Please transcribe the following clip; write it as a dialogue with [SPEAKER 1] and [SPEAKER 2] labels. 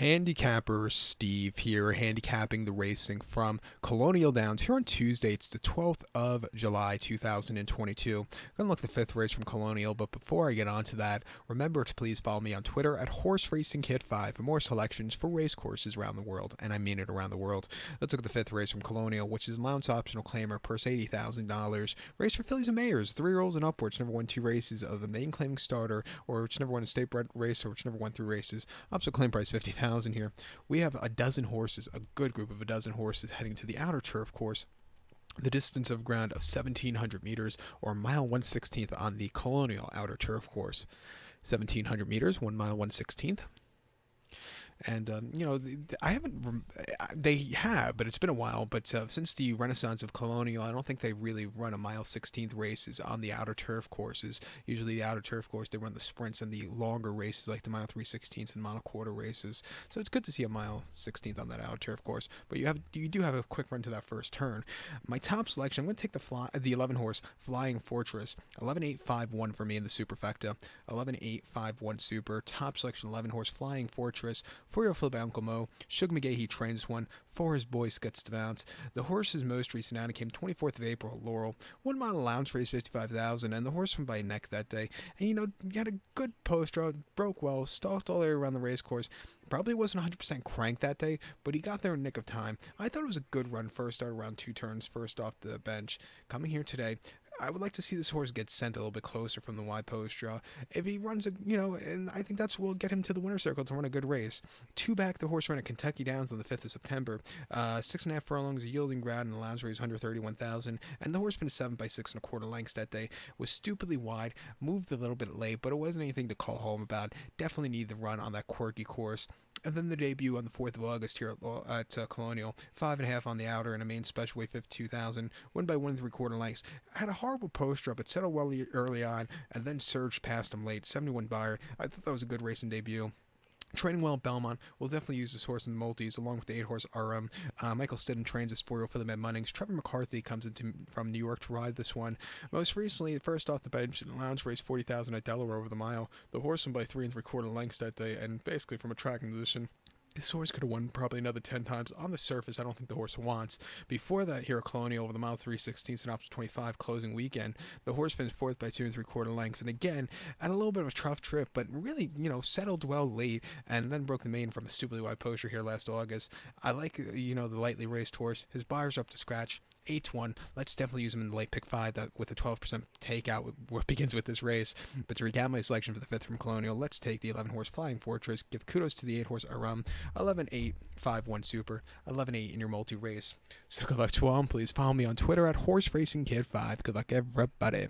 [SPEAKER 1] Handicapper Steve here, handicapping the racing from Colonial Downs here on Tuesday. It's the 12th of July, 2022. I'm going to look at the fifth race from Colonial, but before I get on to that, remember to please follow me on Twitter at HorseRacingKid5 for more selections for race courses around the world, and I mean it around the world. Let's look at the fifth race from Colonial, which is allowance optional claimer, purse $80,000. Race for fillies and mares, 3-year-olds and upwards, never won 2 races of the main claiming starter, or which never won a state bred race, or which never won 3 races. Optional claim price $50,000 here. We have a dozen horses, a good group of a dozen horses heading to the outer turf course. The distance of ground of 1,700 meters, or mile 1/16th on the Colonial outer turf course. 1,700 meters, 1 mile 1/16th. And, I haven't, they have, but it's been a while. But since the renaissance of Colonial, I don't think they really run a mile 16th races on the outer turf courses. Usually the outer turf course, they run the sprints and the longer races like the mile 3/16th and mile quarter races. So it's good to see a mile 16th on that outer turf course. But you do have a quick run to that first turn. My top selection, I'm going to take the 11 horse Flying Fortress. 11.851 for me in the superfecta. 11.851 super. Top selection 11 horse Flying Fortress. 4-year-old Phil by Uncle Mo. Shug McGahee trains one for his Boy Scouts to bounce. The horse's most recent outing came 24th of April at Laurel. 1 mile allowance race $55,000, and the horse went by neck that day. And you had a good post draw, broke well, stalked all the way around the race course. Probably wasn't 100% crank that day, but he got there in nick of time. I thought it was a good run first, started around 2 turns first off the bench. Coming here today, I would like to see this horse get sent a little bit closer from the wide post draw. If he runs, and I think that's what will get him to the winner's circle to run a good race. 2 back, the horse ran at Kentucky Downs on the 5th of September. 6.5 furlongs, yielding ground, and allowance race $131,000. And the horse finished 7 by 6 1/4 lengths that day. Was stupidly wide, moved a little bit late, but it wasn't anything to call home about. Definitely need the run on that quirky course. And then the debut on the 4th of August here at Colonial. 5.5 on the outer and a main special weight 52,000. Won by 1 3/4 lengths. Had a horrible post drop, but settled well early on, and then surged past him late. 71 Buyer. I thought that was a good racing debut. Training well at Belmont. We'll definitely use this horse in the multis along with the 8-horse RM. Michael Stidham trains this 4-year-old for the Med Munnings. Trevor McCarthy comes from New York to ride this one. Most recently, first off the bench, allowance race $40,000 at Delaware over the mile. The horse won by 3 3/4 lengths that day, and basically from a tracking position. This horse could have won probably another 10 times. On the surface, I don't think the horse wants. Before that, here at Colonial over the mile 3/16 and option 25 closing weekend, the horse finished 4th by 2 3/4 lengths. And again, had a little bit of a tough trip, but really, settled well late and then broke the main from a stupidly wide poster here last August. I like, the lightly raced horse. His buyer's up to scratch. 8-1. Let's definitely use him in the late pick 5 with a 12% takeout what begins with this race. But to recap my selection for the 5th from Colonial, let's take the 11 horse Flying Fortress. Give kudos to the 8 horse Aram. 11.851 super. 11.8 in your multi race. So good luck to all. Please follow me on Twitter at HorseRacingKid5. Good luck, everybody.